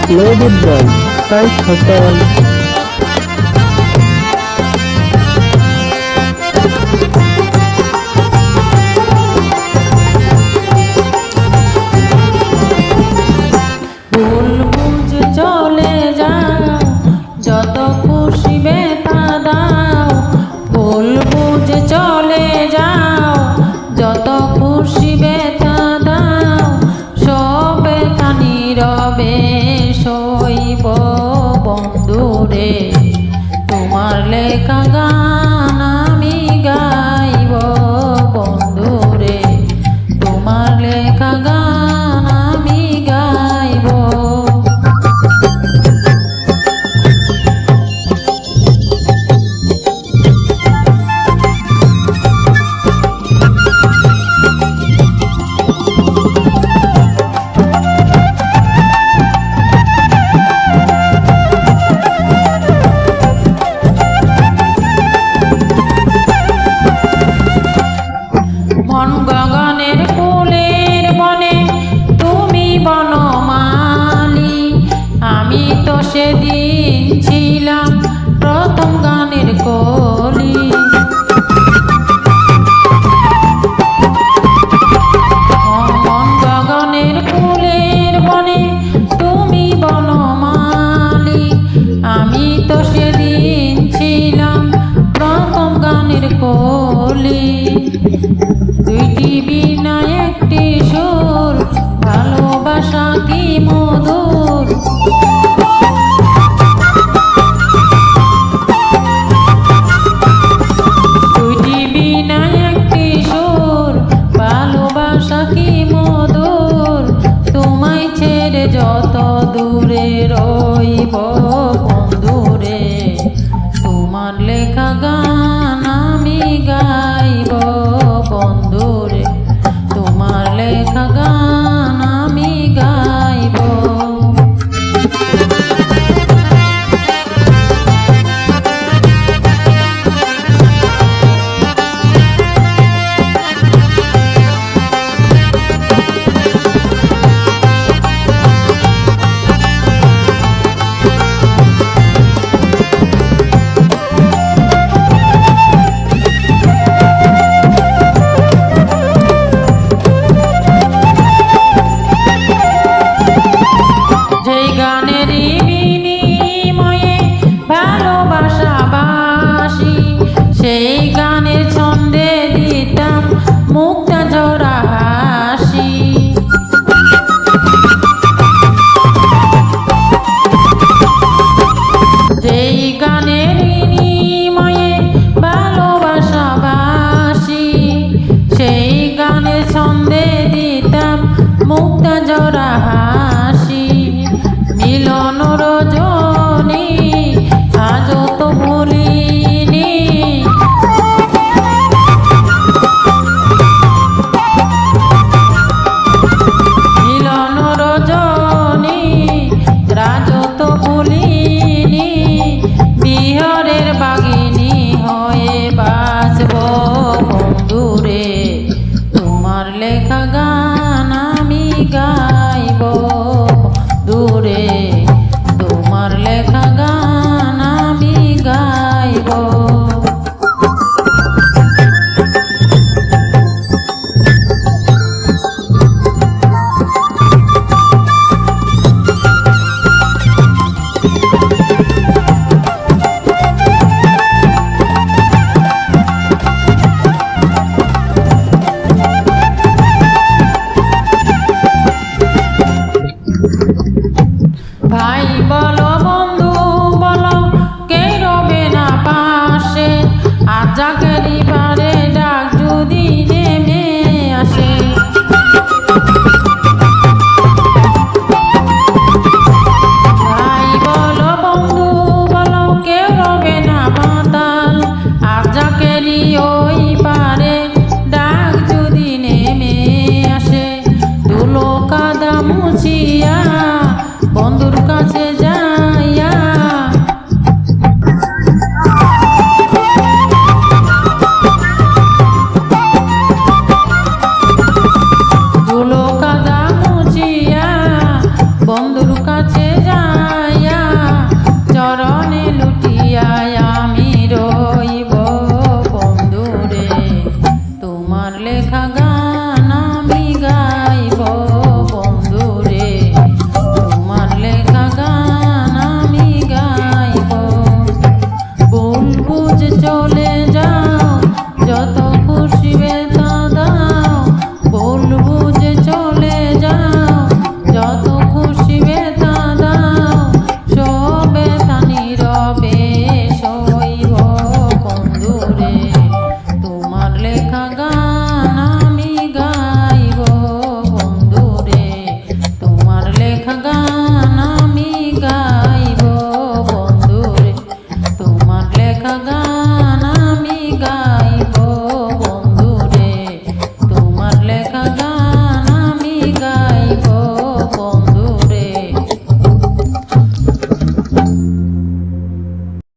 Loaded by Sai Hassan. ভুল বুঝে চলে যাও, যত খুশি বেতা দাও। ভুল বুঝে চলে যাও, যত খুশি বেতা দাও। সব বেতা নীরবে সইব বন্ধুরে, তোমার লেখা গান আমি গাইব বন্ধুরে, তোমার লেখা গান আমি গাইব। মন গগনের ফুলের বনে তুমি বনমালী, আমি তো সেদিন ছিলাম প্রথম গানের কলি। মন গগনের ফুলের বনে তুমি বনমালী, আমি তো সেদিন ছিলাম প্রথম গানের কলি। দুইটি বিনা একটি সুর, ভালোবাসা কি মধুর। তোমার লেখা গান